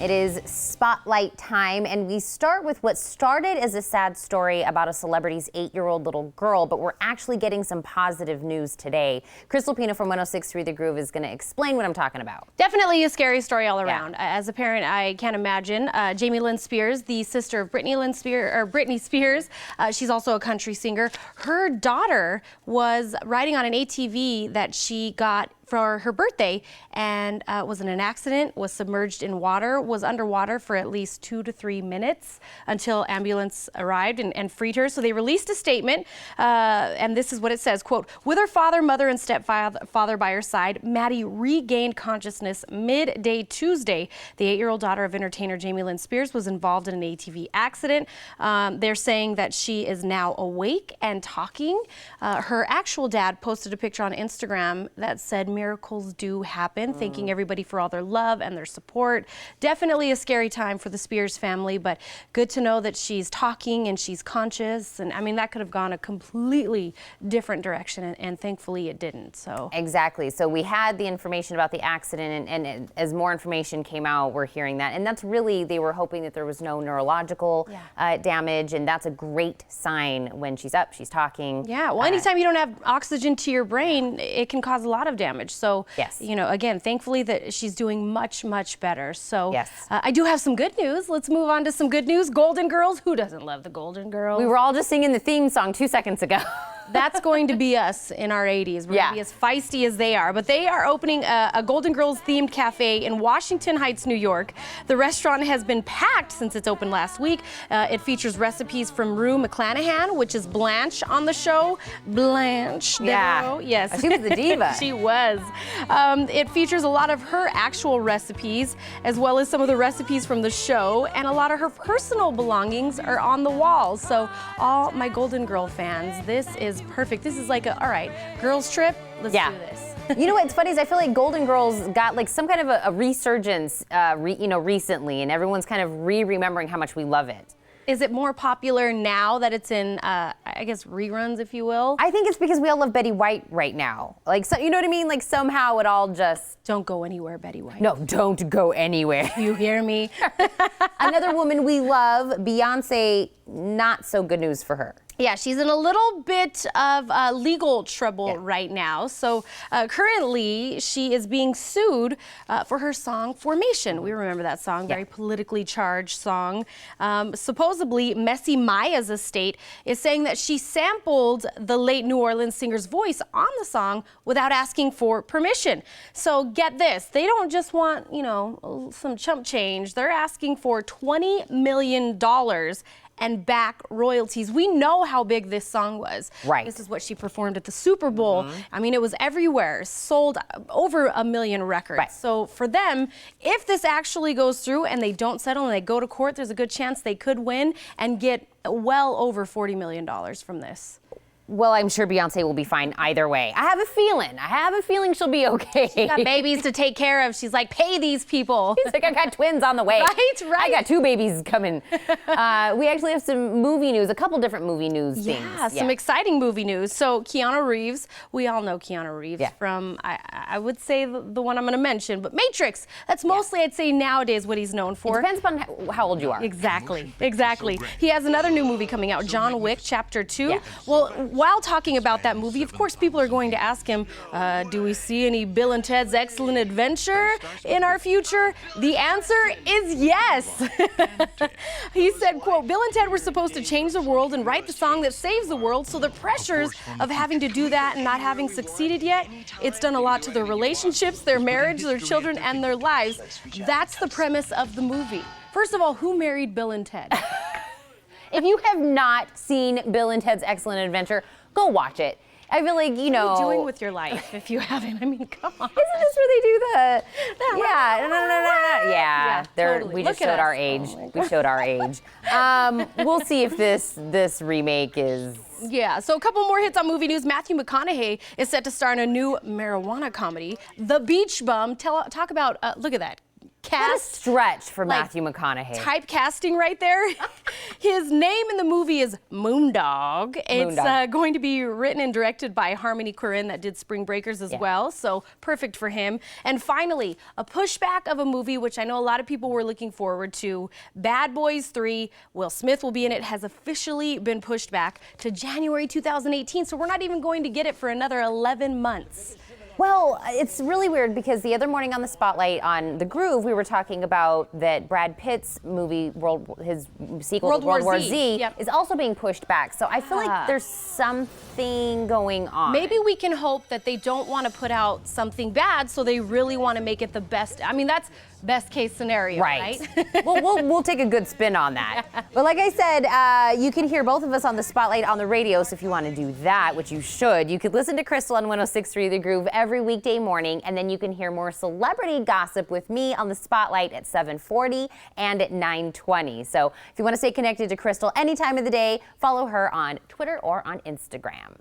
It is spotlight time, and we start with what started as a sad story about a celebrity's 8-year-old little girl, but we're actually getting some positive news today. Krystal Pino from 106.3 The Groove is going to explain what I'm talking about. Definitely a scary story all around. Yeah. As a parent, I can't imagine. Jamie Lynn Spears, the sister of Britney Spears, she's also a country singer. Her daughter was riding on an ATV that she got for her birthday and was in an accident, was submerged in water, was underwater for at least 2 to 3 minutes until ambulance arrived and freed her. So they released a statement, and this is what it says, quote, "With her father, mother, and stepfather by her side, Maddie regained consciousness midday Tuesday. The 8-year-old daughter of entertainer Jamie Lynn Spears was involved in an ATV accident. They're saying that she is now awake and talking. Her actual dad posted a picture on Instagram that said, miracles do happen, thanking everybody for all their love and their support. Definitely a scary time for the Spears family, but good to know that she's talking and she's conscious. And I mean, that could have gone a completely different direction, and thankfully it didn't. So exactly. So we had the information about the accident, and as more information came out, we're hearing that. And that's really, they were hoping that there was no neurological damage, and that's a great sign when she's up, she's talking. Yeah, well, anytime you don't have oxygen to your brain, it can cause a lot of damage. So, yes, you know, again, thankfully that she's doing much, much better. So, yes, I do have some good news. Let's move on to some good news. Golden Girls. Who doesn't love the Golden Girls? We were all just singing the theme song 2 seconds ago. That's going to be us in our 80s. We're going to be as feisty as they are. But they are opening a Golden Girls themed cafe in Washington Heights, New York. The restaurant has been packed since it's opened last week. It features recipes from Rue McClanahan, which is Blanche on the show. Blanche. Yeah. Yes. She was the diva. She was. It features a lot of her actual recipes, as well as some of the recipes from the show, and a lot of her personal belongings are on the walls. So all my Golden Girl fans, this is perfect. This is like a, all right, girls trip, let's do this. You know what's funny is I feel like Golden Girls got like some kind of a resurgence, recently, and everyone's kind of remembering how much we love it. Is it more popular now that it's in, I guess, reruns, if you will? I think it's because we all love Betty White right now. Like, so, you know what I mean? Like, somehow it all just... Don't go anywhere, Betty White. No, don't go anywhere. You hear me? Another woman we love, Beyonce, not so good news for her. Yeah, she's in a little bit of legal trouble right now. So currently, she is being sued for her song Formation. We remember that song, very politically charged song. Supposedly, Messy Maya's estate is saying that she sampled the late New Orleans singer's voice on the song without asking for permission. So get this, they don't just want, you know, some chump change. They're asking for $20 million and back royalties. We know how big this song was. Right. This is what she performed at the Super Bowl. I mean, it was everywhere, sold over 1 million records. Right. So for them, if this actually goes through and they don't settle and they go to court, there's a good chance they could win and get well over $40 million from this. Well, I'm sure Beyonce will be fine either way. I have a feeling she'll be okay. She's got babies to take care of. She's like, pay these people. She's like, I got twins on the way. Right. I got 2 babies coming. We actually have some movie news, a couple different movie news things. Yeah, some exciting movie news. So Keanu Reeves, we all know Keanu Reeves from, I would say the one I'm going to mention, but Matrix. That's mostly, I'd say, nowadays what he's known for. It depends upon how old you are. Exactly. He has another new movie coming out, John Wick Chapter 2. Yeah. Well, while talking about that movie, of course, people are going to ask him, do we see any Bill and Ted's Excellent Adventure in our future? The answer is yes. He said, quote, Bill and Ted were supposed to change the world and write the song that saves the world, so the pressures of having to do that and not having succeeded yet, it's done a lot to their relationships, their marriage, their children, and their lives. That's the premise of the movie. First of all, who married Bill and Ted? If you have not seen Bill and Ted's Excellent Adventure, go watch it. I feel like, you know... What are you doing with your life if you haven't? I mean, come on. Isn't this where they do the... Yeah. Totally. We just showed our age. We showed our age. We'll see if this remake is... Yeah, so a couple more hits on movie news. Matthew McConaughey is set to star in a new marijuana comedy, The Beach Bum. Talk about, look at that. What a stretch for Matthew McConaughey. Typecasting right there. His name in the movie is Moondog. It's going to be written and directed by Harmony Korine that did Spring Breakers as well, so perfect for him. And finally, a pushback of a movie which I know a lot of people were looking forward to. Bad Boys 3, Will Smith will be in it, has officially been pushed back to January 2018, so we're not even going to get it for another 11 months. Well, it's really weird because the other morning on the Spotlight on The Groove, we were talking about that Brad Pitt's movie, his sequel to World War Z is also being pushed back. So I feel like there's something going on. Maybe we can hope that they don't want to put out something bad, so they really want to make it the best. I mean, that's best case scenario, right? Well, we'll take a good spin on that. But like I said, you can hear both of us on the Spotlight on the radio, so if you want to do that, which you should, you could listen to Krystal on 106.3 The Groove every weekday morning, and then you can hear more celebrity gossip with me on the Spotlight at 7:40 and at 9:20. So if you want to stay connected to Krystal any time of the day, follow her on Twitter or on Instagram.